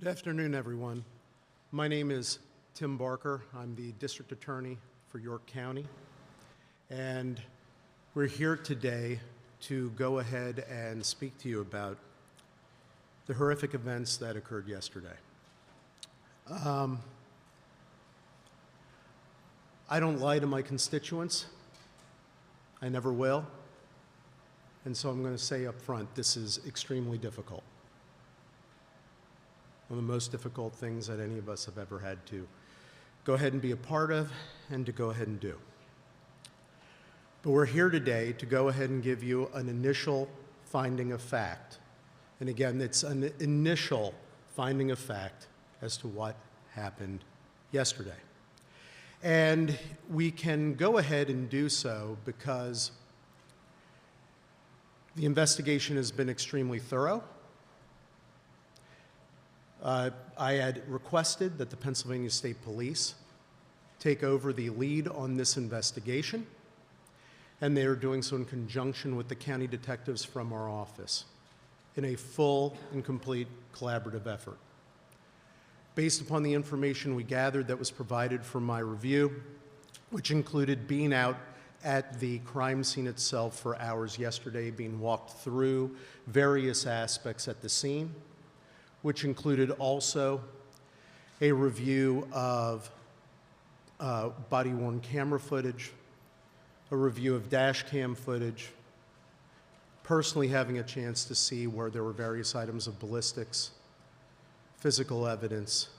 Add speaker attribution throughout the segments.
Speaker 1: Good afternoon, everyone. My name is Tim Barker. I'm the District Attorney for York County, and we're here today to go ahead and speak to you about the horrific events that occurred yesterday. I don't lie to my constituents. I never will. And so I'm going to say up front, this is extremely difficult. One of the most difficult things that any of us have ever had to go ahead and be a part of and to go ahead and do. But we're here today to go ahead and give you an initial finding of fact. And again, it's an initial finding of fact as to what happened yesterday. And we can go ahead and do so because the investigation has been extremely thorough. I had requested that the Pennsylvania State Police take over the lead on this investigation, and they are doing so in conjunction with the county detectives from our office in a full and complete collaborative effort. Based upon the information we gathered that was provided from my review, which included being out at the crime scene itself for hours yesterday, being walked through various aspects at the scene, which included also a review of body-worn camera footage, a review of dash cam footage, personally having a chance to see where there were various items of ballistics, physical evidence,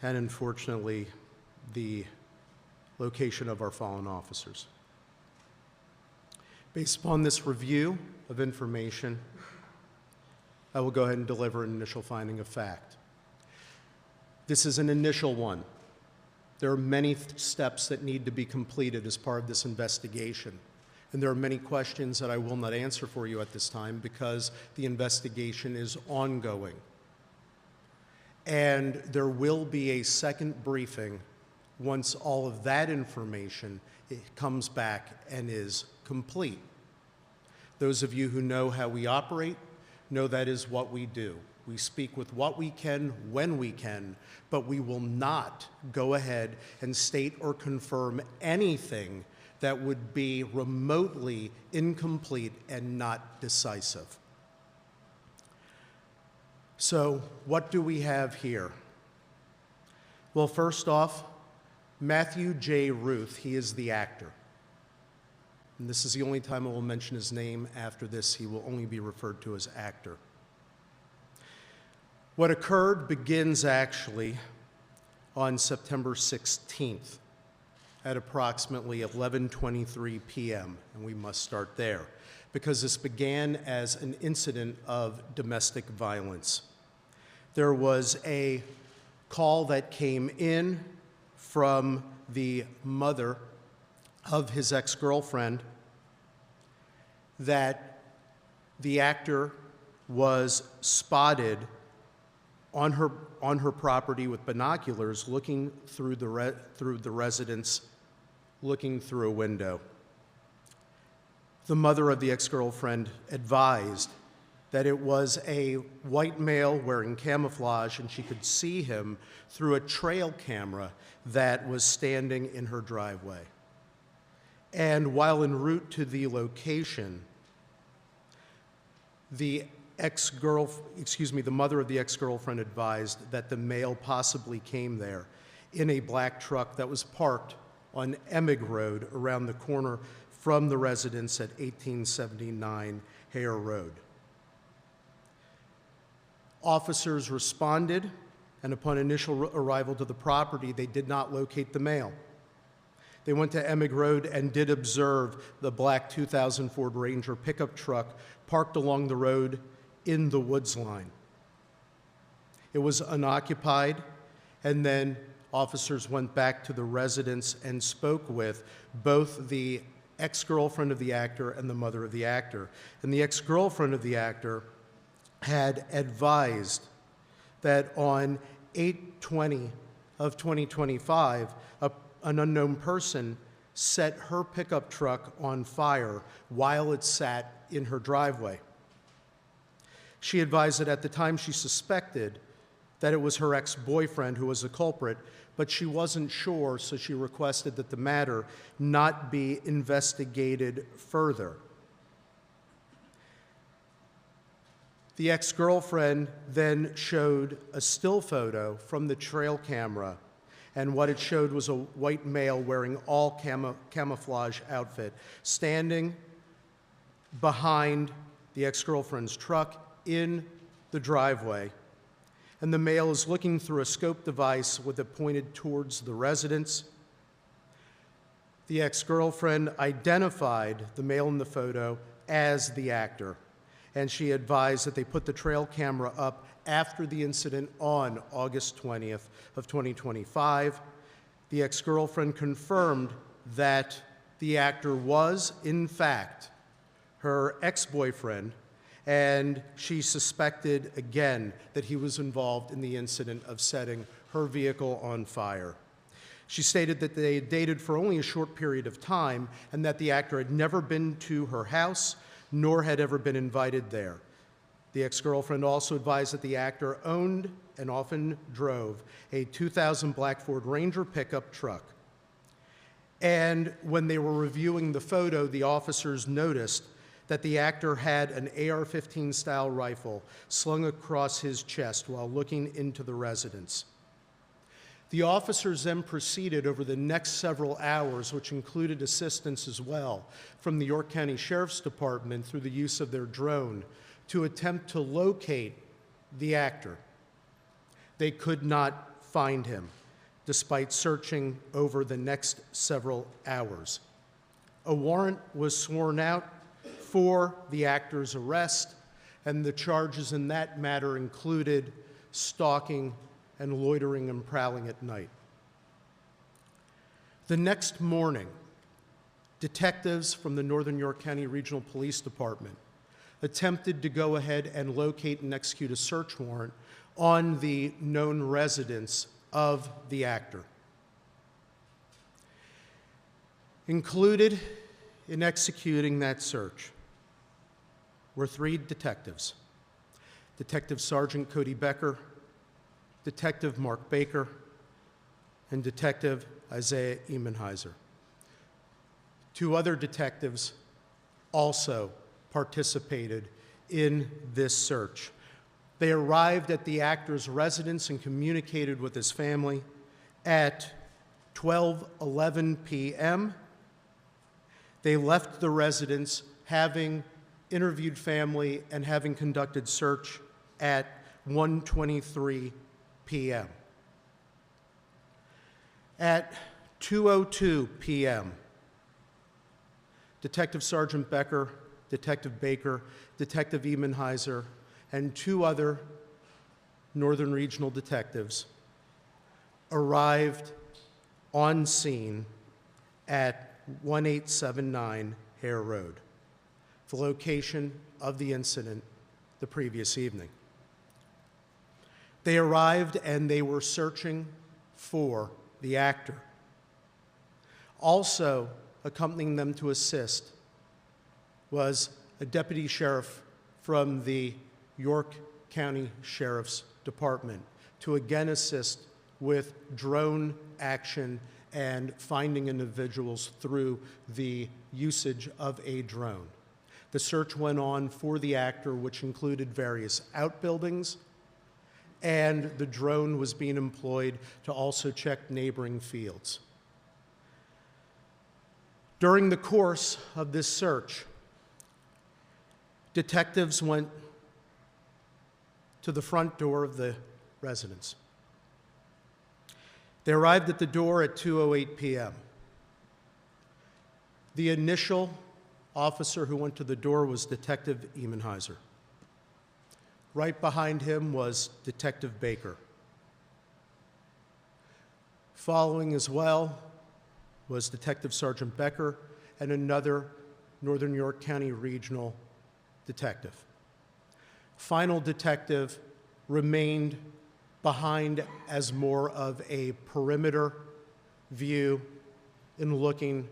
Speaker 1: and unfortunately, the location of our fallen officers. Based upon this review of information, I will go ahead and deliver an initial finding of fact. This is an initial one. There are many steps that need to be completed as part of this investigation, and there are many questions that I will not answer for you at this time because the investigation is ongoing. And there will be a second briefing once all of that information comes back and is complete. Those of you who know how we operate know that is what we do. We speak with what we can, when we can, but we will not go ahead and state or confirm anything that would be remotely incomplete and not decisive. So, what do we have here? Well, first off, Matthew J. Ruth, he is the actor. And this is the only time I will mention his name. After this, he will only be referred to as actor. What occurred begins actually on September 16th at approximately 11:23 p.m., and we must start there, because this began as an incident of domestic violence. There was a call that came in from the mother of his ex-girlfriend that the actor was spotted on her property with binoculars looking through the residence, looking through a window. The mother of the ex-girlfriend advised that it was a white male wearing camouflage, and she could see him through a trail camera that was standing in her driveway. And while en route to the location, the mother of the ex-girlfriend advised that the male possibly came there in a black truck that was parked on Emig Road around the corner from the residence at 1879 Hare Road. Officers responded, and upon initial arrival to the property, they did not locate the male. They went to Emig Road and did observe the black 2000 Ford Ranger pickup truck parked along the road in the woods line. It was unoccupied, and then officers went back to the residence and spoke with both the ex-girlfriend of the actor and the mother of the actor. And the ex-girlfriend of the actor had advised that on 8/20 of 2025, an unknown person set her pickup truck on fire while it sat in her driveway. She advised that at the time she suspected that it was her ex-boyfriend who was the culprit, but she wasn't sure, so she requested that the matter not be investigated further. The ex-girlfriend then showed a still photo from the trail camera, and what it showed was a white male wearing all camouflage outfit, standing behind the ex-girlfriend's truck in the driveway. And the male is looking through a scope device with it pointed towards the residence. The ex-girlfriend identified the male in the photo as the actor, and she advised that they put the trail camera up after the incident on August 20th of 2025. The ex-girlfriend confirmed that the actor was, in fact, her ex-boyfriend, and she suspected again that he was involved in the incident of setting her vehicle on fire. She stated that they had dated for only a short period of time and that the actor had never been to her house nor had ever been invited there. The ex-girlfriend also advised that the actor owned and often drove a 2000 black Ford Ranger pickup truck. And when they were reviewing the photo, the officers noticed that the actor had an AR-15 style rifle slung across his chest while looking into the residence. The officers then proceeded over the next several hours, which included assistance as well from the York County Sheriff's Department through the use of their drone, to attempt to locate the actor. They could not find him, despite searching over the next several hours. A warrant was sworn out for the actor's arrest, and the charges in that matter included stalking and loitering and prowling at night. The next morning, detectives from the Northern York County Regional Police Department attempted to go ahead and locate and execute a search warrant on the known residence of the actor. Included in executing that search were 3 detectives: Detective Sergeant Cody Becker, Detective Mark Baker, and Detective Isaiah Emenheiser. 2 other detectives also participated in this search. They arrived at the actor's residence and communicated with his family at 12:11 p.m. They left the residence, having interviewed family and having conducted search at 1:23 p.m. At 2:02 p.m., Detective Sergeant Becker, Detective Baker, Detective Emenheiser, and 2 other Northern Regional detectives arrived on scene at 1879 Hare Road, the location of the incident the previous evening. They arrived and they were searching for the actor. Also accompanying them to assist was a deputy sheriff from the York County Sheriff's Department to again assist with drone action and finding individuals through the usage of a drone. The search went on for the actor, which included various outbuildings, and the drone was being employed to also check neighboring fields. During the course of this search, detectives went to the front door of the residence. They arrived at the door at 2:08 p.m. The initial officer who went to the door was Detective Emenheiser. Right behind him was Detective Baker. Following as well was Detective Sergeant Becker and another Northern York County Regional detective. Final detective remained behind as more of a perimeter view in looking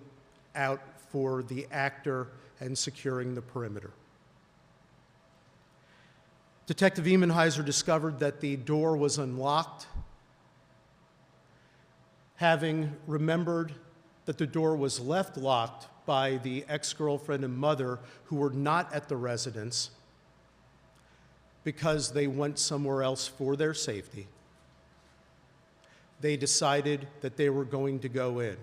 Speaker 1: out for the actor and securing the perimeter. Detective Emenheiser discovered that the door was unlocked. Having remembered that the door was left locked by the ex-girlfriend and mother who were not at the residence because they went somewhere else for their safety, they decided that they were going to go in.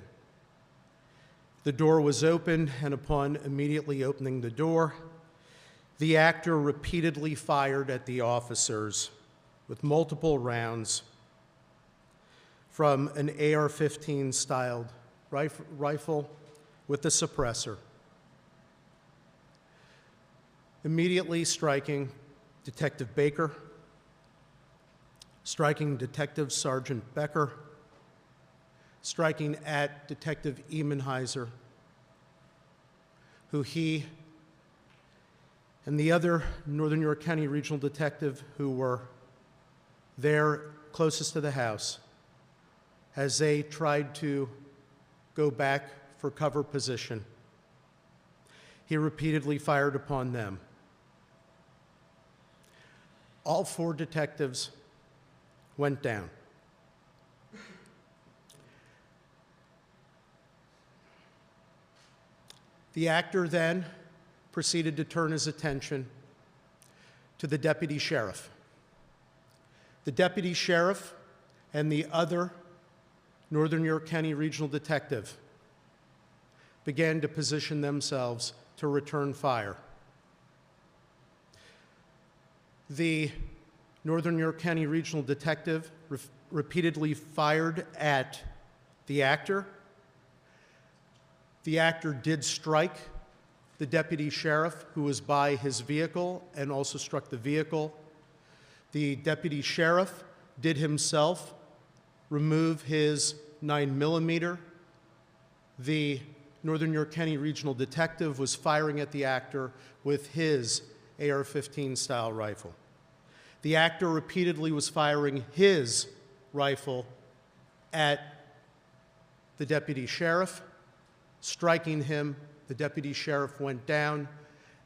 Speaker 1: The door was open, and upon immediately opening the door, the actor repeatedly fired at the officers with multiple rounds from an AR-15 styled rifle with a suppressor, immediately striking Detective Baker, striking Detective Sergeant Becker, striking at Detective Emenheiser, who he and the other Northern York County Regional Detective who were there closest to the house, as they tried to go back for cover position. He repeatedly fired upon them. All 4 detectives went down. The actor then proceeded to turn his attention to the deputy sheriff. The deputy sheriff and the other Northern York County Regional Detective began to position themselves to return fire. The Northern York County Regional Detective repeatedly fired at the actor. The actor did strike the deputy sheriff who was by his vehicle and also struck the vehicle. The deputy sheriff did himself remove his 9mm. The Northern York County Regional Detective was firing at the actor with his AR-15 style rifle. The actor repeatedly was firing his rifle at the deputy sheriff, striking him. The deputy sheriff went down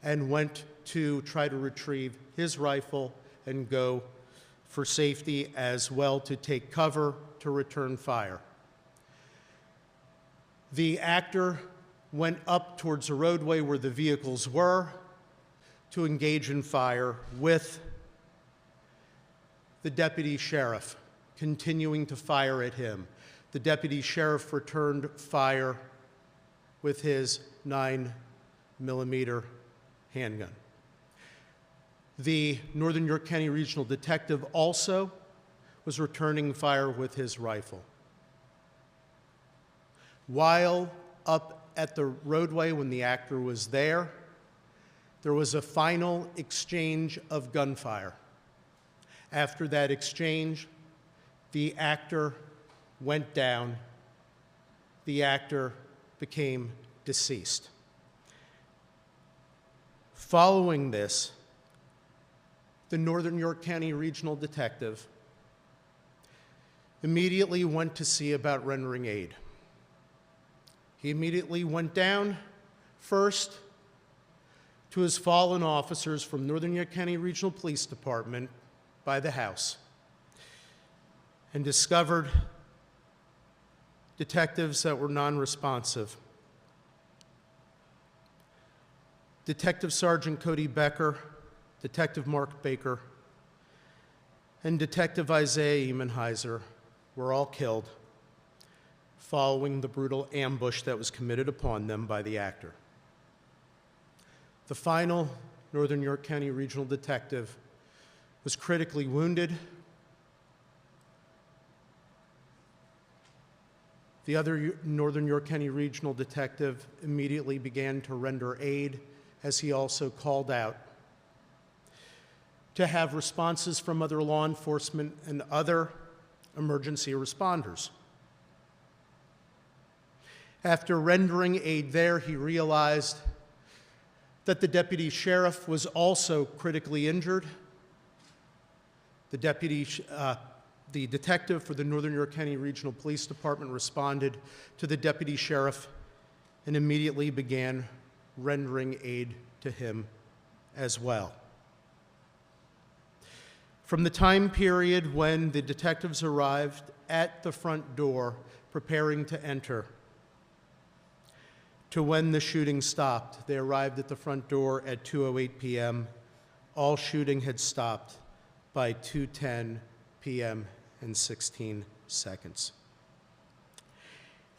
Speaker 1: and went to try to retrieve his rifle and go for safety as well to take cover to return fire. The actor went up towards the roadway where the vehicles were to engage in fire with the deputy sheriff, continuing to fire at him. The deputy sheriff returned fire with his 9mm handgun. The Northern York County Regional Detective also was returning fire with his rifle. While up at the roadway when the actor was there was a final exchange of gunfire. After that exchange, the actor went down. The actor became deceased. Following this, the Northern York County Regional Detective immediately went to see about rendering aid. He immediately went down first to his fallen officers from Northern York County Regional Police Department by the house and discovered detectives that were non-responsive. Detective Sergeant Cody Becker, Detective Mark Baker, and Detective Isaiah Emenheiser were all killed following the brutal ambush that was committed upon them by the actor. The final Northern York County Regional Detective was critically wounded. The other Northern York County Regional Detective immediately began to render aid as he also called out to have responses from other law enforcement and other emergency responders. After rendering aid there, he realized that the deputy sheriff was also critically injured. The detective for the Northern York County Regional Police Department responded to the deputy sheriff and immediately began rendering aid to him as well. From the time period when the detectives arrived at the front door preparing to enter to when the shooting stopped, they arrived at the front door at 2:08 p.m. All shooting had stopped by 2:10 p.m. and 16 seconds.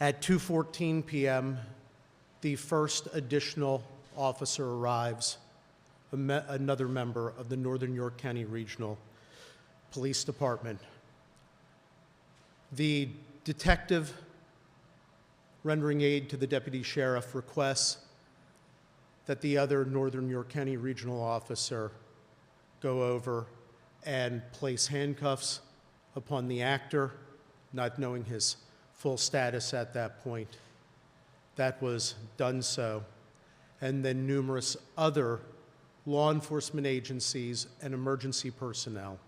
Speaker 1: At 2:14 p.m., the first additional officer arrives, another member of the Northern York County Regional Police Department. The detective rendering aid to the deputy sheriff requests that the other Northern York County Regional officer go over and place handcuffs upon the actor, not knowing his full status at that point. That was done so. And then numerous other law enforcement agencies and emergency personnel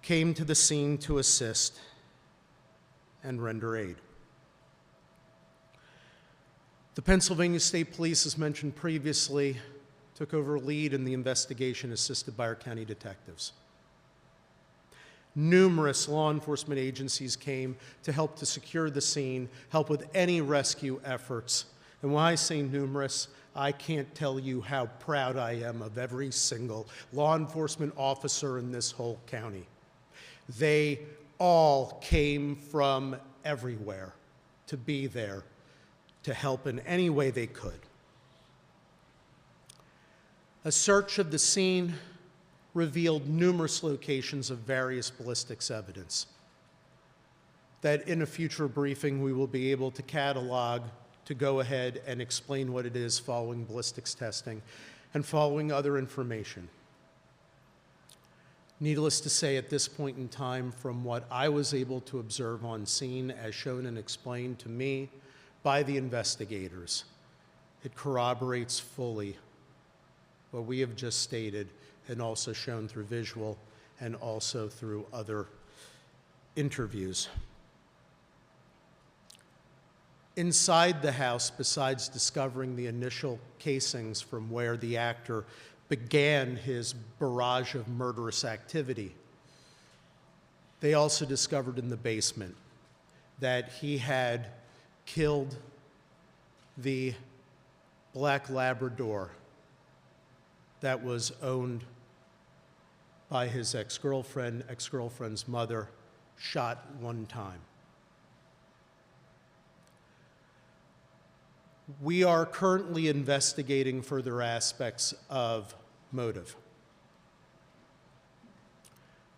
Speaker 1: came to the scene to assist and render aid. The Pennsylvania State Police, as mentioned previously, took over lead in the investigation assisted by our county detectives. Numerous law enforcement agencies came to help to secure the scene, help with any rescue efforts. And when I say numerous, I can't tell you how proud I am of every single law enforcement officer in this whole county. They all came from everywhere to be there to help in any way they could. A search of the scene revealed numerous locations of various ballistics evidence that in a future briefing we will be able to catalog to go ahead and explain what it is following ballistics testing and following other information. Needless to say, at this point in time, from what I was able to observe on scene as shown and explained to me by the investigators, it corroborates fully what we have just stated and also shown through visual and also through other interviews. Inside the house, besides discovering the initial casings from where the actor began his barrage of murderous activity, they also discovered in the basement that he had killed the black Labrador that was owned by his ex-girlfriend's mother, shot one time. We are currently investigating further aspects of motive.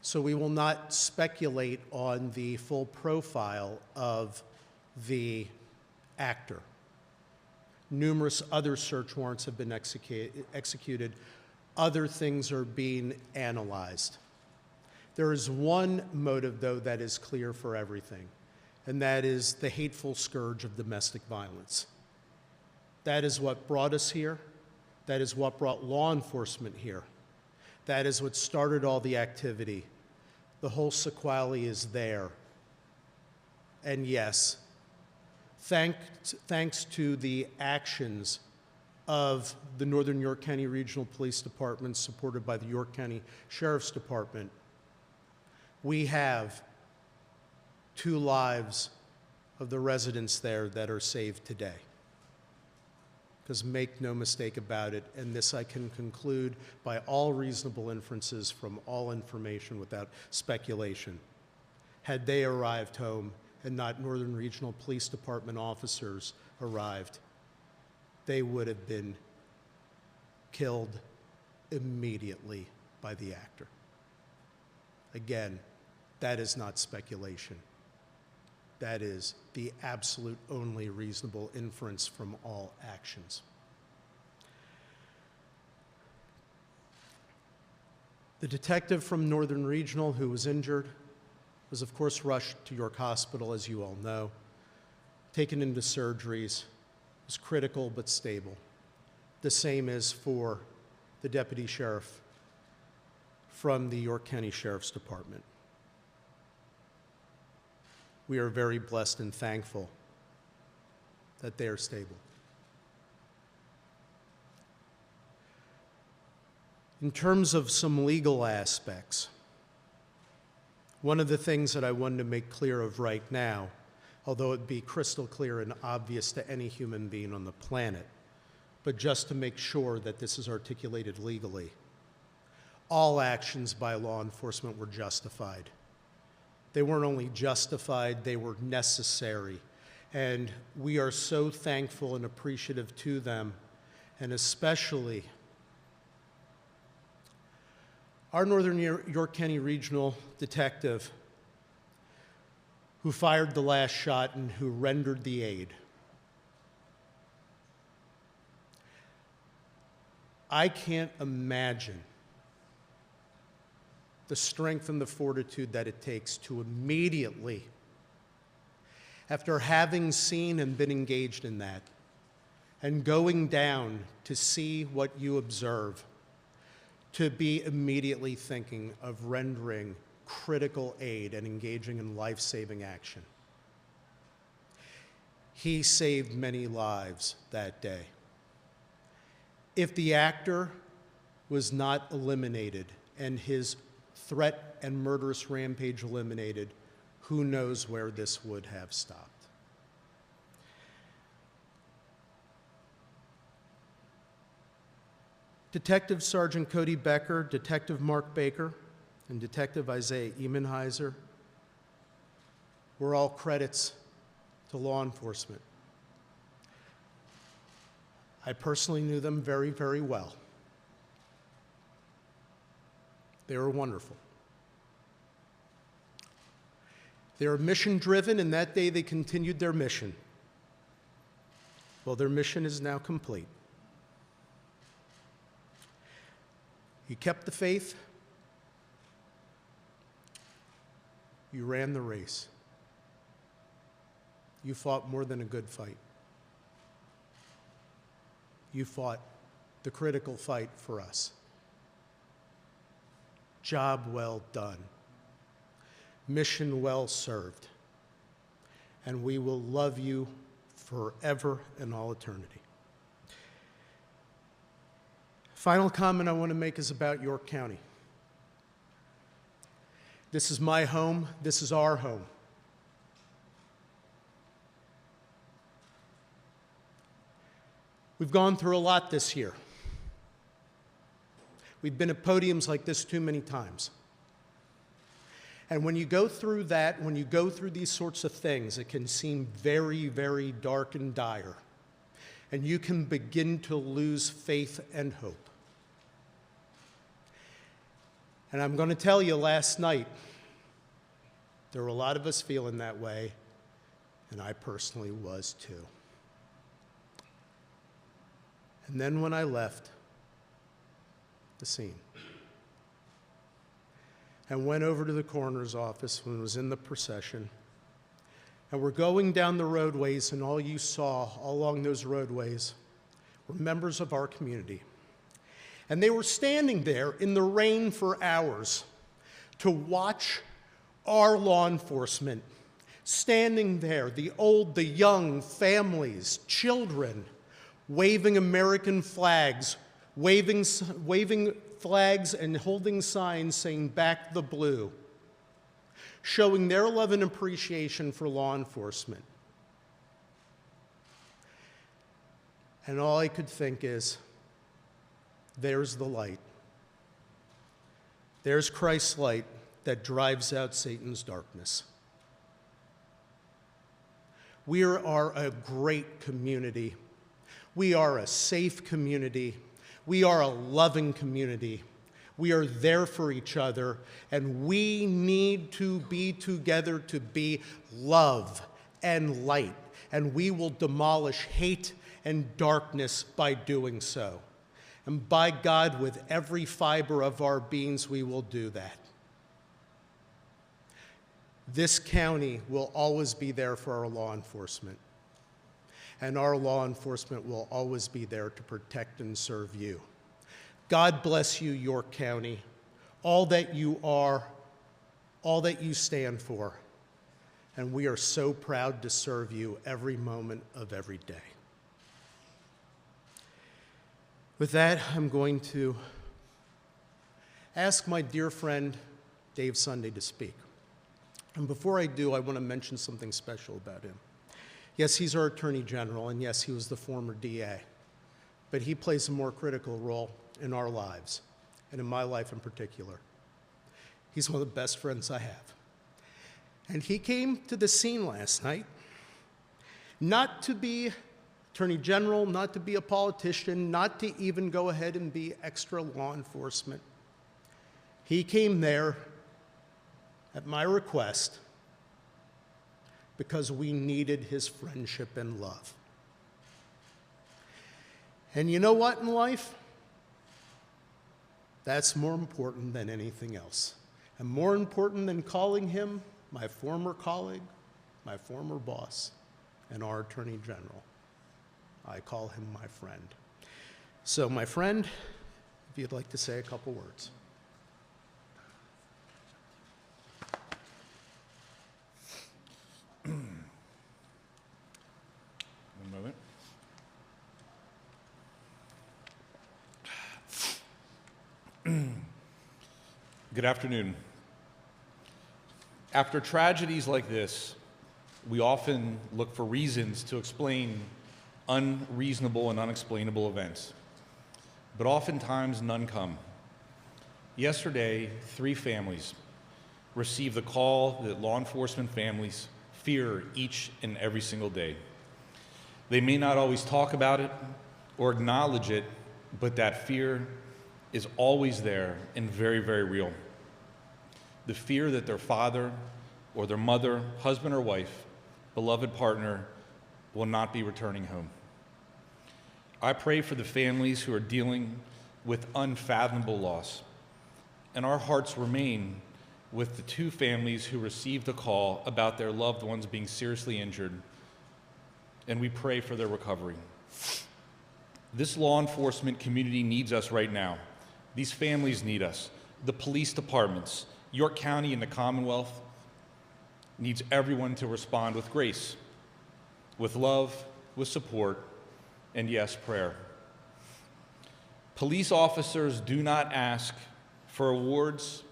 Speaker 1: So we will not speculate on the full profile of the actor. Numerous other search warrants have been executed. Other things are being analyzed. There is one motive, though, that is clear for everything, and that is the hateful scourge of domestic violence. That is what brought us here. That is what brought law enforcement here. That is what started all the activity. The whole sequelae is there. And yes, thanks to the actions of the Northern York County Regional Police Department, supported by the York County Sheriff's Department, we have 2 lives of the residents there that are saved today. Because make no mistake about it, and this I can conclude by all reasonable inferences from all information without speculation. Had they arrived home and not Northern Regional Police Department officers arrived, they would have been killed immediately by the actor. Again, that is not speculation. That is the absolute only reasonable inference from all actions. The detective from Northern Regional who was injured was, of course, rushed to York Hospital, as you all know, taken into surgeries, was critical but stable. The same is for the deputy sheriff from the York County Sheriff's Department. We are very blessed and thankful that they are stable. In terms of some legal aspects, One of the things that I wanted to make clear of right now, although it be crystal clear and obvious to any human being on the planet, but just to make sure that this is articulated legally, all actions by law enforcement were justified. They weren't only justified, they were necessary. And we are so thankful and appreciative to them, and especially our Northern York County Regional Detective who fired the last shot and who rendered the aid. I can't imagine the strength and the fortitude that it takes to immediately, after having seen and been engaged in that, and going down to see what you observe, to be immediately thinking of rendering critical aid and engaging in life-saving action. He saved many lives that day. If the actor was not eliminated and his threat and murderous rampage eliminated, who knows where this would have stopped. Detective Sergeant Cody Becker, Detective Mark Baker, and Detective Isaiah Emenheiser were all credits to law enforcement. I personally knew them very, very well. They were wonderful. They were mission-driven, and that day they continued their mission. Well, their mission is now complete. You kept the faith. You ran the race. You fought more than a good fight. You fought the critical fight for us. Job well done. Mission well served. And we will love you forever and all eternity. Final comment I want to make is about York County. This is my home. This is our home. We've gone through a lot this year. We've been at podiums like this too many times. And when you go through that, when you go through these sorts of things, it can seem very, very dark and dire. And you can begin to lose faith and hope. And I'm going to tell you, last night, there were a lot of us feeling that way, and I personally was too. And then when I left the scene and went over to the coroner's office when I was in the procession, and we're going down the roadways, and all you saw all along those roadways were members of our community. And they were standing there in the rain for hours to watch our law enforcement standing there, the old, the young, families, children, waving American flags, waving flags and holding signs saying, "Back the blue," showing their love and appreciation for law enforcement. And all I could think is, there's the light. There's Christ's light that drives out Satan's darkness. We are a great community. We are a safe community. We are a loving community. We are there for each other, and we need to be together to be love and light, and we will demolish hate and darkness by doing so. And by God, with every fiber of our beings, we will do that. This county will always be there for our law enforcement. And our law enforcement will always be there to protect and serve you. God bless you, York County, all that you are, all that you stand for. And we are so proud to serve you every moment of every day. With that, I'm going to ask my dear friend Dave Sunday to speak. And before I do, I want to mention something special about him. Yes, he's our Attorney General, and yes, he was the former DA. But he plays a more critical role in our lives, and in my life in particular. He's one of the best friends I have. And he came to the scene last night, not to be Attorney General, not to be a politician, not to even go ahead and be extra law enforcement. He came there at my request because we needed his friendship and love. And you know what in life? That's more important than anything else. And more important than calling him my former colleague, my former boss, and our Attorney General. I call him my friend. So, my friend, if you'd like to say a couple words.
Speaker 2: One moment. Good afternoon. After tragedies like this, we often look for reasons to explain unreasonable and unexplainable events, but oftentimes none come. Yesterday, 3 families received the call that law enforcement families fear each and every single day. They may not always talk about it or acknowledge it, but that fear is always there and very, very real. The fear that their father or their mother, husband or wife, beloved partner will not be returning home. I pray for the families who are dealing with unfathomable loss, and our hearts remain with the 2 families who received a call about their loved ones being seriously injured, and we pray for their recovery. This law enforcement community needs us right now. These families need us. The police departments, York County and the Commonwealth needs everyone to respond with grace, with love, with support, and yes, prayer. Police officers do not ask for awards,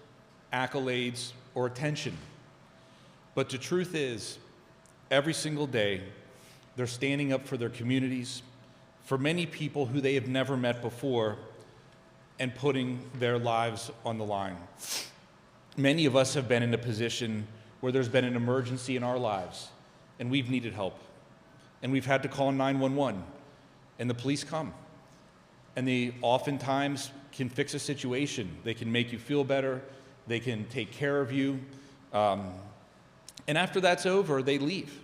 Speaker 2: accolades, or attention. But the truth is, every single day, they're standing up for their communities, for many people who they have never met before, and putting their lives on the line. Many of us have been in a position where there's been an emergency in our lives, and we've needed help. And we've had to call 911, and the police come. And they oftentimes can fix a situation. They can make you feel better. They can take care of you. And after that's over, they leave.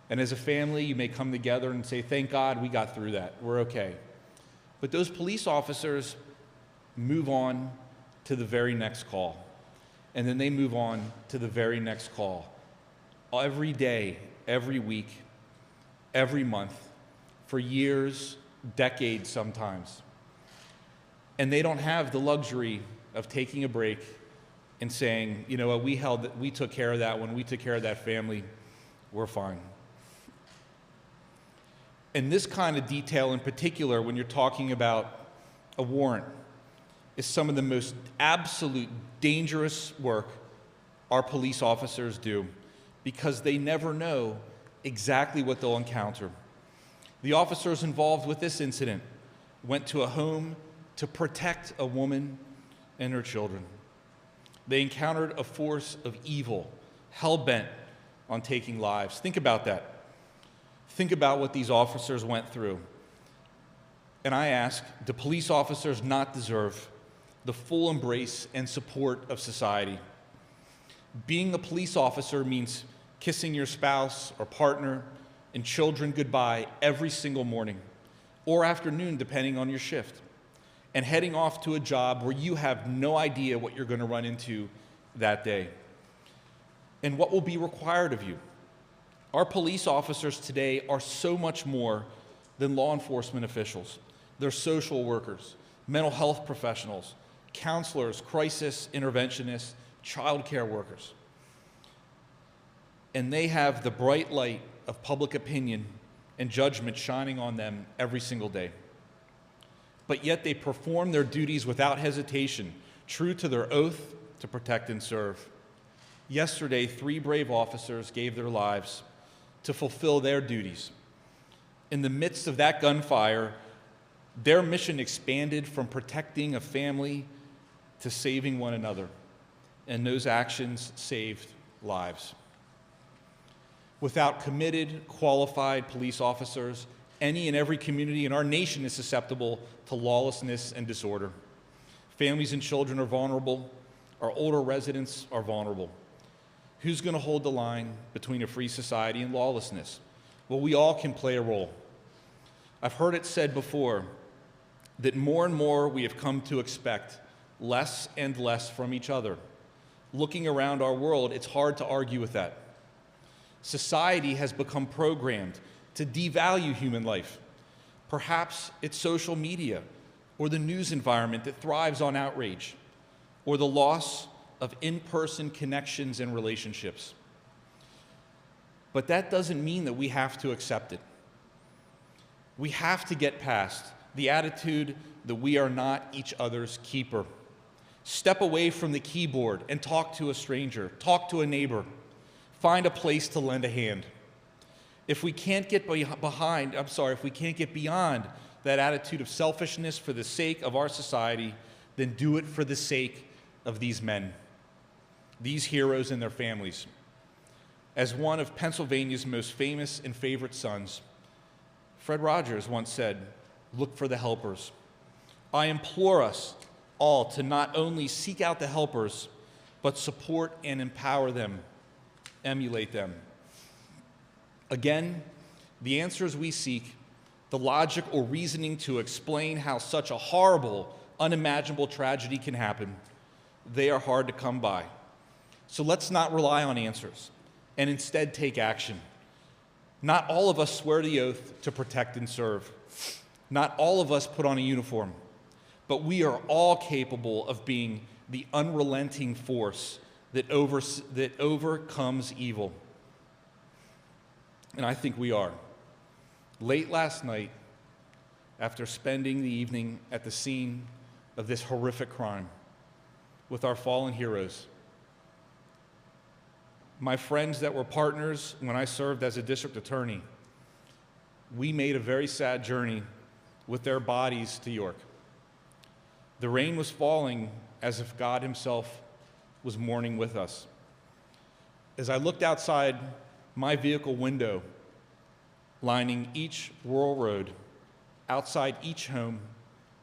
Speaker 2: And as a family, you may come together and say, thank God we got through that. We're okay. But those police officers move on to the very next call. And then they move on to the very next call. Every day, every week, every month, for years, decades sometimes. And they don't have the luxury of taking a break and saying, you know what, we took care of that one, we took care of that family, we're fine. And this kind of detail in particular, when you're talking about a warrant, is some of the most absolute dangerous work our police officers do, because they never know exactly what they'll encounter. The officers involved with this incident went to a home to protect a woman and her children. They encountered a force of evil, hell-bent on taking lives. Think about that. Think about what these officers went through. And I ask, do police officers not deserve the full embrace and support of society? Being a police officer means kissing your spouse or partner and children goodbye every single morning or afternoon, depending on your shift, and heading off to a job where you have no idea what you're going to run into that day and what will be required of you. Our police officers today are so much more than law enforcement officials. They're social workers, mental health professionals, counselors, crisis interventionists, child care workers. And they have the bright light of public opinion and judgment shining on them every single day. But yet they perform their duties without hesitation, true to their oath to protect and serve. Yesterday, 3 brave officers gave their lives to fulfill their duties. In the midst of that gunfire, their mission expanded from protecting a family to saving one another, and those actions saved lives. Without committed, qualified police officers, any and every community in our nation is susceptible to lawlessness and disorder. Families and children are vulnerable. Our older residents are vulnerable. Who's going to hold the line between a free society and lawlessness? Well, we all can play a role. I've heard it said before that more and more we have come to expect less and less from each other. Looking around our world, it's hard to argue with that. Society has become programmed to devalue human life. Perhaps it's social media or the news environment that thrives on outrage, or the loss of in-person connections and relationships. But that doesn't mean that we have to accept it. We have to get past the attitude that we are not each other's keeper. Step away from the keyboard and talk to a stranger, talk to a neighbor, find a place to lend a hand. If we can't get beyond that attitude of selfishness for the sake of our society, then do it for the sake of these men, these heroes and their families. As one of Pennsylvania's most famous and favorite sons, Fred Rogers once said, "Look for the helpers." I implore us all to not only seek out the helpers, but support and empower them, emulate them. Again, the answers we seek, the logic or reasoning to explain how such a horrible, unimaginable tragedy can happen, they are hard to come by. So let's not rely on answers and instead take action. Not all of us swear the oath to protect and serve. Not all of us put on a uniform, but we are all capable of being the unrelenting force that overcomes evil. And I think we are. Late last night, after spending the evening at the scene of this horrific crime with our fallen heroes, my friends that were partners when I served as a district attorney, we made a very sad journey with their bodies to York. The rain was falling as if God Himself was mourning with us. As I looked outside my vehicle window, lining each rural road, outside each home,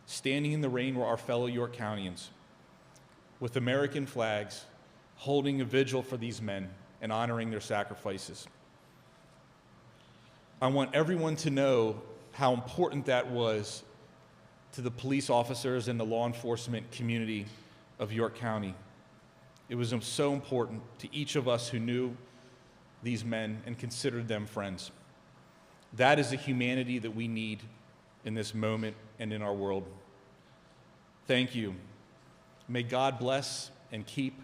Speaker 2: standing in the rain were our fellow York Countyans, with American flags, holding a vigil for these men and honoring their sacrifices. I want everyone to know how important that was to the police officers and the law enforcement community of York County. It was so important to each of us who knew these men and considered them friends. That is the humanity that we need in this moment and in our world. Thank you. May God bless and keep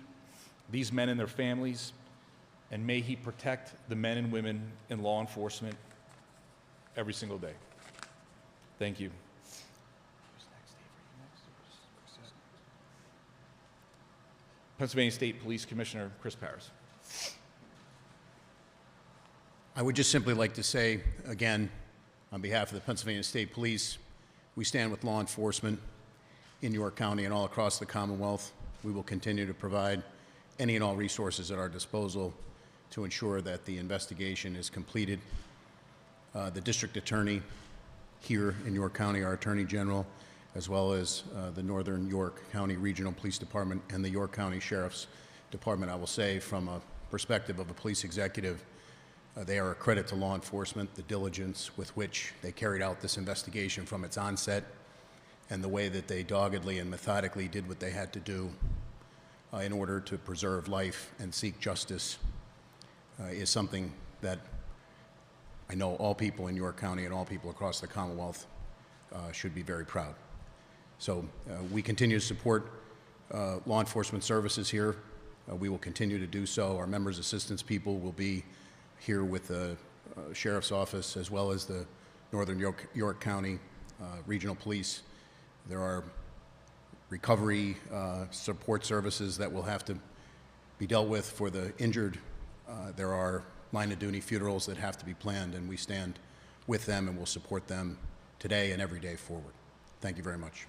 Speaker 2: these men and their families, and may He protect the men and women in law enforcement every single day. Thank you. Pennsylvania State Police Commissioner Chris Parris.
Speaker 3: I would just simply like to say, again, on behalf of the Pennsylvania State Police, we stand with law enforcement in York County and all across the Commonwealth. We will continue to provide any and all resources at our disposal to ensure that the investigation is completed. The district attorney here in York County, our attorney general, as well as the Northern York County Regional Police Department and the York County Sheriff's Department, I will say from a perspective of a police executive, they are a credit to law enforcement, the diligence with which they carried out this investigation from its onset, and the way that they doggedly and methodically did what they had to do in order to preserve life and seek justice is something that I know all people in York County and all people across the Commonwealth should be very proud. So we continue to support law enforcement services here. We will continue to do so. Our members' assistance people will be here with the Sheriff's Office as well as the Northern York County Regional Police. There are recovery support services that will have to be dealt with. For the injured, there are line of duty funerals that have to be planned, and we stand with them and will support them today and every day forward. Thank you very much.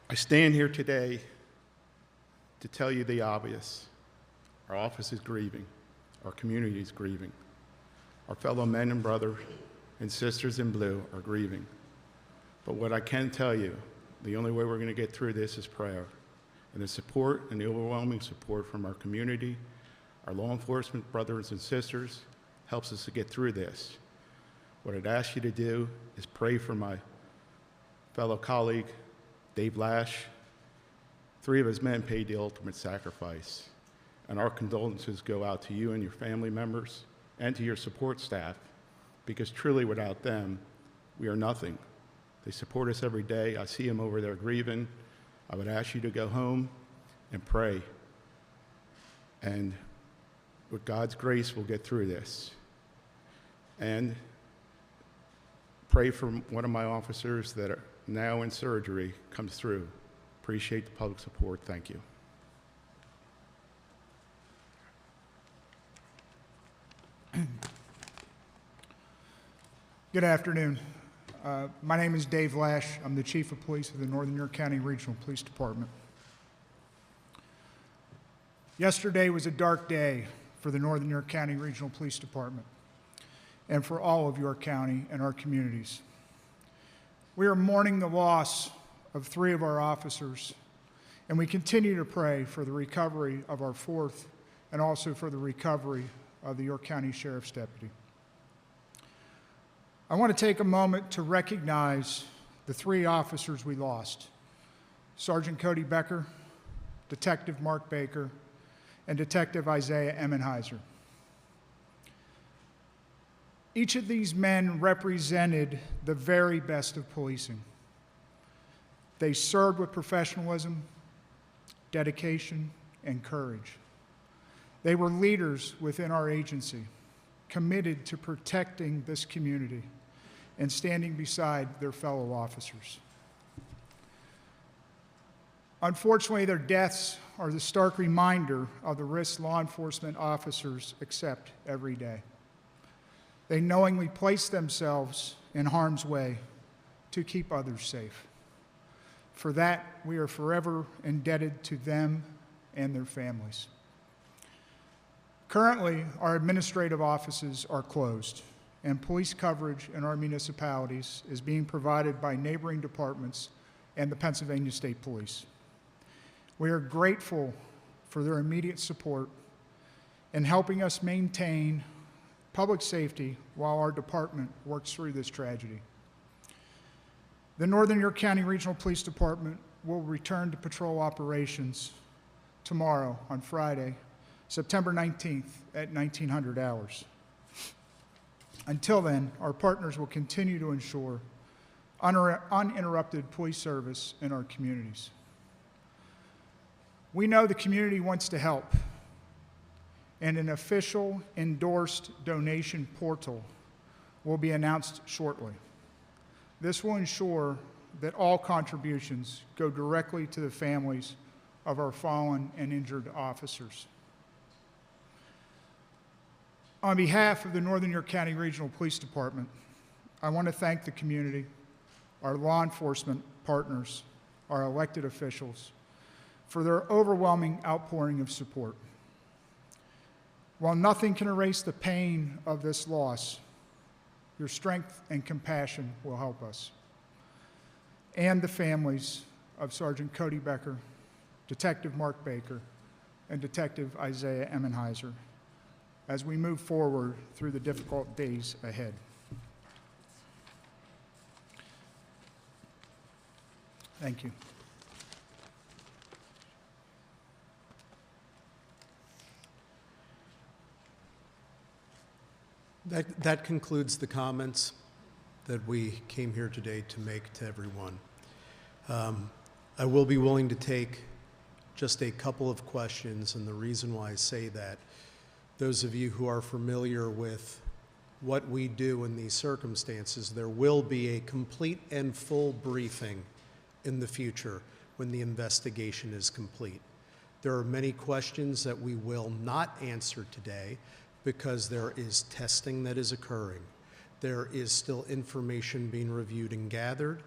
Speaker 4: I stand here today to tell you the obvious. Our office is grieving. Our community is grieving. Our fellow men and brothers and sisters in blue are grieving. But what I can tell you, the only way we're going to get through this is prayer. And the support and the overwhelming support from our community, our law enforcement brothers and sisters, helps us to get through this. What I'd ask you to do is pray for my fellow colleague, Dave Lash. 3 of his men paid the ultimate sacrifice. And our condolences go out to you and your family members and to your support staff, because truly without them, we are nothing. They support us every day. I see them over there grieving. I would ask you to go home and pray. And with God's grace, we'll get through this. And pray for one of my officers that are now in surgery comes through. Appreciate the public support. Thank you.
Speaker 5: Good afternoon. My name is Dave Lash. I'm the Chief of Police of the Northern York County Regional Police Department. Yesterday was a dark day for the Northern York County Regional Police Department and for all of York County and our communities. We are mourning the loss of 3 of our officers, and we continue to pray for the recovery of our 4th and also for the recovery of the York County Sheriff's Deputy. I want to take a moment to recognize the 3 officers we lost: Sergeant Cody Becker, Detective Mark Baker, and Detective Isaiah Emmenheiser. Each of these men represented the very best of policing. They served with professionalism, dedication, and courage. They were leaders within our agency, committed to protecting this community and standing beside their fellow officers. Unfortunately, their deaths are the stark reminder of the risks law enforcement officers accept every day. They knowingly place themselves in harm's way to keep others safe. For that, we are forever indebted to them and their families. Currently, our administrative offices are closed, and police coverage in our municipalities is being provided by neighboring departments and the Pennsylvania State Police. We are grateful for their immediate support in helping us maintain public safety while our department works through this tragedy. The Northern York County Regional Police Department will return to patrol operations tomorrow on Friday, September 19th at 1900 hours. Until then, our partners will continue to ensure uninterrupted police service in our communities. We know the community wants to help, and an official endorsed donation portal will be announced shortly. This will ensure that all contributions go directly to the families of our fallen and injured officers. On behalf of the Northern York County Regional Police Department, I want to thank the community, our law enforcement partners, our elected officials, for their overwhelming outpouring of support. While nothing can erase the pain of this loss, your strength and compassion will help us and the families of Sergeant Cody Becker, Detective Mark Baker, and Detective Isaiah Emmenheiser as we move forward through the difficult days ahead. Thank you.
Speaker 1: That concludes the comments that we came here today to make to everyone. I will be willing to take just a couple of questions, and the reason why I say that, those of you who are familiar with what we do in these circumstances. There will be a complete and full briefing in the future when the investigation is complete. There are many questions that we will not answer today because there is testing that is occurring. There is still information being reviewed and gathered,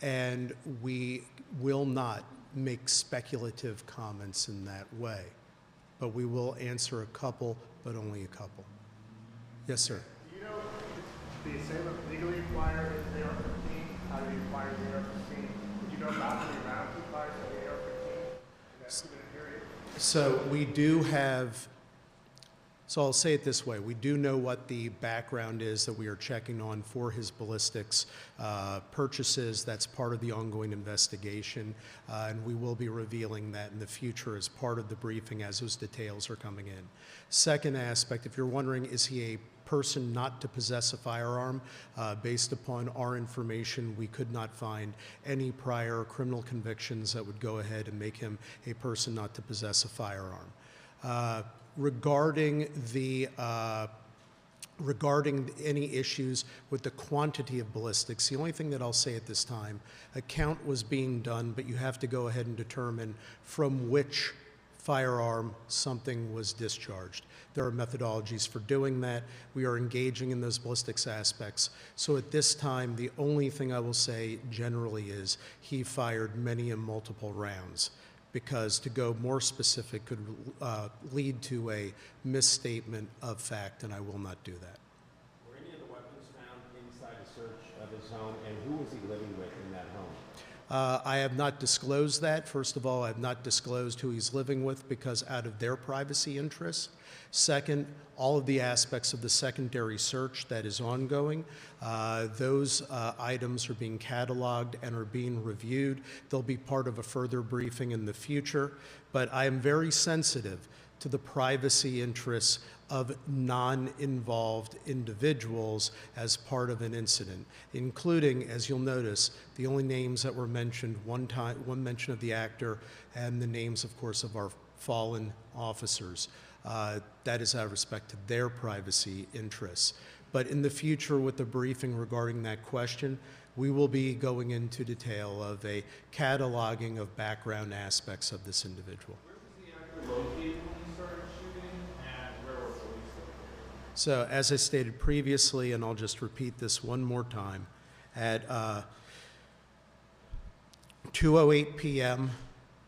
Speaker 1: and we will not make speculative comments in that way. But we will answer a couple, but only a couple. Yes, sir.
Speaker 6: Do you know if the assailant legally acquired his AR-15? How did he acquire the AR-15? Did you know about how many rounds he fired for the AR-15 in that 2-minute period?
Speaker 1: So we do have, so I'll say it this way. We do know what the background is that we are checking on for his ballistics purchases. That's part of the ongoing investigation, and we will be revealing that in the future as part of the briefing as those details are coming in. Second aspect, if you're wondering, is he a person not to possess a firearm? Based upon our information, we could not find any prior criminal convictions that would go ahead and make him a person not to possess a firearm. Regarding any issues with the quantity of ballistics, the only thing that I'll say at this time, a count was being done, but you have to go ahead and determine from which firearm something was discharged. There are methodologies for doing that. We are engaging in those ballistics aspects. So at this time, the only thing I will say generally is he fired many and multiple rounds, because to go more specific could lead to a misstatement of fact, and I will not do that.
Speaker 7: Were any of the weapons found inside the search of his home, and who was he living with in that home?
Speaker 1: I have not disclosed that. First of all, I have not disclosed who he's living with because out of their privacy interests. Second, all of the aspects of the secondary search that is ongoing, those items are being cataloged and are being reviewed. They'll be part of a further briefing in the future, but I am very sensitive to the privacy interests of non-involved individuals as part of an incident, including, as you'll notice, the only names that were mentioned, one mention of the actor, and the names, of course, of our fallen officers. That is out of respect to their privacy interests. But in the future, with the briefing regarding that question, we will be going into detail of a cataloging of background aspects of this individual.
Speaker 7: Where was the actor located when he started shooting, and where were police located?
Speaker 1: So as I stated previously, and I'll just repeat this one more time, at 2:08 p.m.,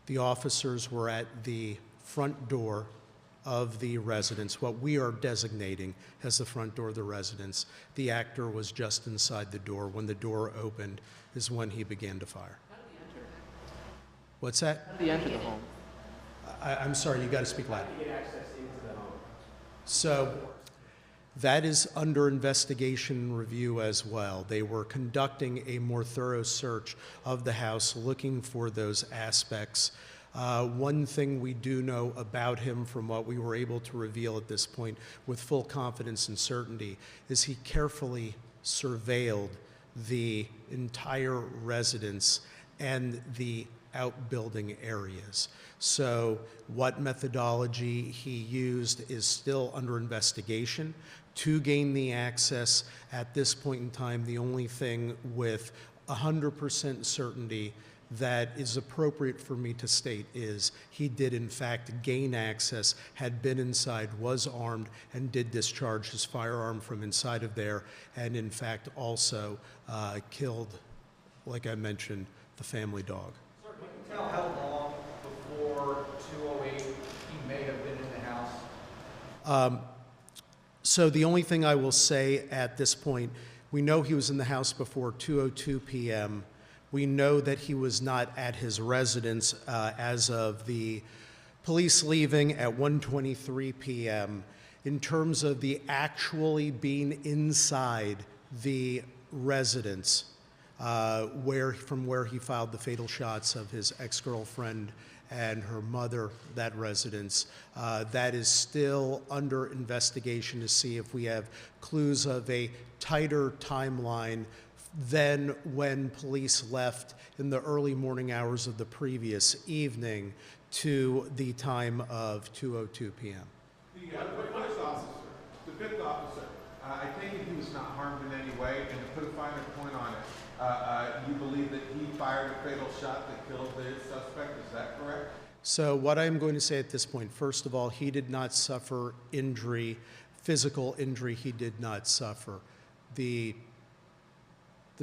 Speaker 1: the officers were at the front door of the residence, what we are designating as the front door of the residence. The actor was just inside the door. When the door opened is when he began to fire.
Speaker 8: How did he enter?
Speaker 1: What's that?
Speaker 8: How did he enter the home?
Speaker 1: I'm sorry, you got to speak loud.
Speaker 7: How did he get access into the home?
Speaker 1: So that is under investigation and review as well. They were conducting a more thorough search of the house, looking for those aspects. One thing we do know about him from what we were able to reveal at this point with full confidence and certainty is he carefully surveilled the entire residence and the outbuilding areas. So what methodology he used is still under investigation. To gain the access at this point in time, the only thing with 100% certainty that is appropriate for me to state is he did in fact gain access, had been inside, was armed, and did discharge his firearm from inside of there, and in fact also killed, like I mentioned, the family dog.
Speaker 9: Sir, can you tell how long before 2:08 he may have been in the house?
Speaker 1: So the only thing I will say at this point, we know he was in the house before 2:02 p.m. We know that he was not at his residence as of the police leaving at 1:23 p.m. In terms of the actually being inside the residence, from where he filed the fatal shots of his ex-girlfriend and her mother, that residence, that is still under investigation to see if we have clues of a tighter timeline than when police left in the early morning hours of the previous evening to the time of 2:02 p.m.
Speaker 10: The police officer, the fifth officer, I take it he
Speaker 8: You believe that he fired a fatal shot that killed the suspect, is that correct?
Speaker 1: So what I'm going to say at this point, first of all, he did not suffer injury, physical injury he did not suffer. The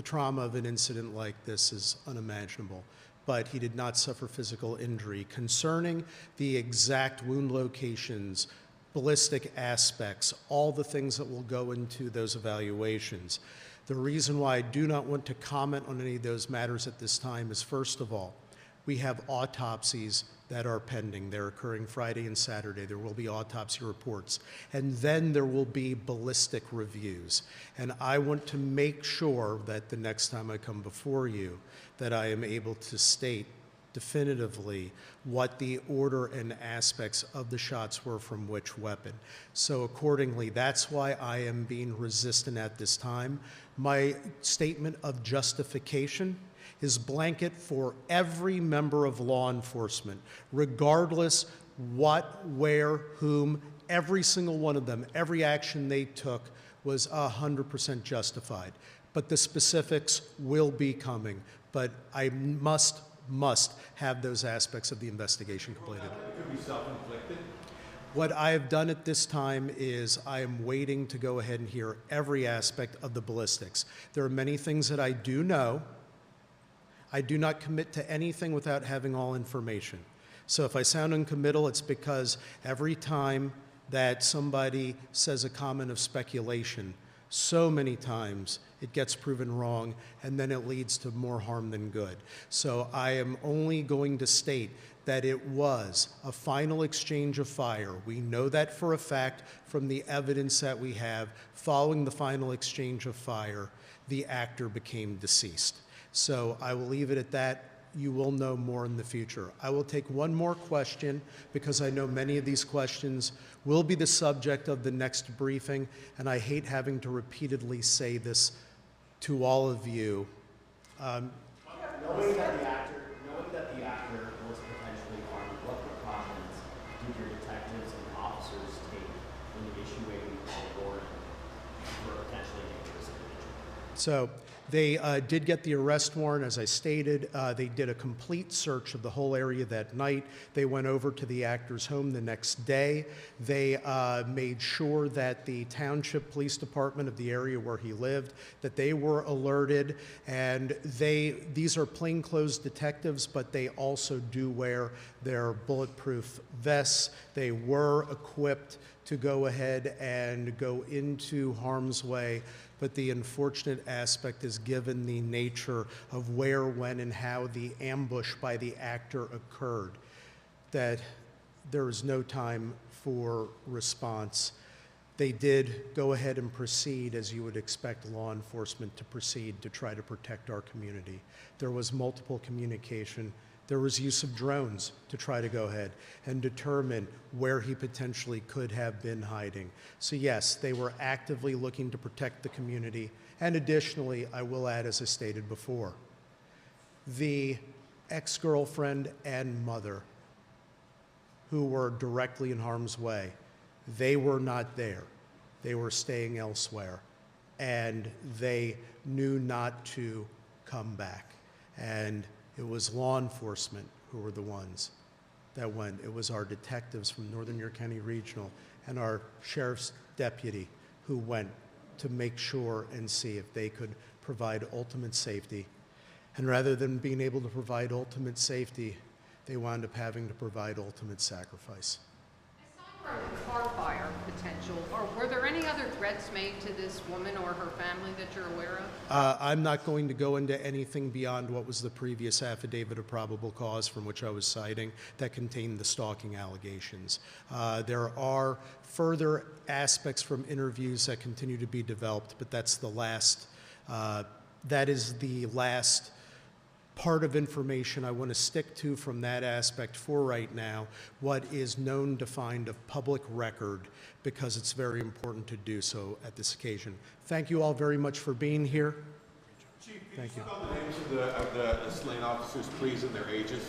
Speaker 1: trauma of an incident like this is unimaginable, but he did not suffer physical injury. Concerning the exact wound locations, ballistic aspects, all the things that will go into those evaluations, the reason why I do not want to comment on any of those matters at this time is, first of all, we have autopsies that are pending. They're occurring Friday and Saturday. There will be autopsy reports. And then there will be ballistic reviews. And I want to make sure that the next time I come before you, that I am able to state definitively what the order and aspects of the shots were from which weapon. So accordingly, that's why I am being resistant at this time. My statement of justification is blanket for every member of law enforcement, regardless what, where, whom, every single one of them, every action they took was 100% justified. But the specifics will be coming. But I must have those aspects of the investigation completed.
Speaker 8: It could be self-inflicted.
Speaker 1: What I have done at this time is I am waiting to go ahead and hear every aspect of the ballistics. There are many things that I do know. I do not commit to anything without having all information. So if I sound uncommittal, it's because every time that somebody says a comment of speculation, so many times it gets proven wrong, and then it leads to more harm than good. So I am only going to state that it was a final exchange of fire. We know that for a fact from the evidence that we have. Following the final exchange of fire, the actor became deceased. So I will leave it at that. You will know more in the future. I will take one more question because I know many of these questions will be the subject of the next briefing, and I hate having to repeatedly say this to all of you.
Speaker 7: Knowing that the actor was potentially armed, what precautions did your detectives and officers take in issuing a warrant for a potentially dangerous individual?
Speaker 1: So they did get the arrest warrant, as I stated. They did a complete search of the whole area that night. They went over to the actor's home the next day. They made sure that the township police department of the area where he lived, that they were alerted. And these are plainclothes detectives, but they also do wear their bulletproof vests. They were equipped to go ahead and go into harm's way. But the unfortunate aspect is, given the nature of where, when, and how the ambush by the actor occurred, that there was no time for response. They did go ahead and proceed as you would expect law enforcement to proceed to try to protect our community. There was multiple communication. There was use of drones to try to go ahead and determine where he potentially could have been hiding. So yes, they were actively looking to protect the community. And additionally, I will add, as I stated before, the ex-girlfriend and mother who were directly in harm's way, they were not there. They were staying elsewhere. And they knew not to come back. And it was law enforcement who were the ones that went. It was our detectives from Northern York County Regional and our sheriff's deputy who went to make sure and see if they could provide ultimate safety. And rather than being able to provide ultimate safety, they wound up having to provide ultimate sacrifice.
Speaker 10: Aside from the car fire potential, or were there any other threats made to this woman or her family that you're aware of?
Speaker 1: I'm not going to go into anything beyond what was the previous affidavit of probable cause from which I was citing that contained the stalking allegations. There are further aspects from interviews that continue to be developed, but that's the last, that is the last part of information I want to stick to from that aspect for right now, what is known, defined of public record, because it's very important to do so at this occasion. Thank you all very much for being here.
Speaker 8: Chief, can you spell the names of the slain officers, please, and their ages?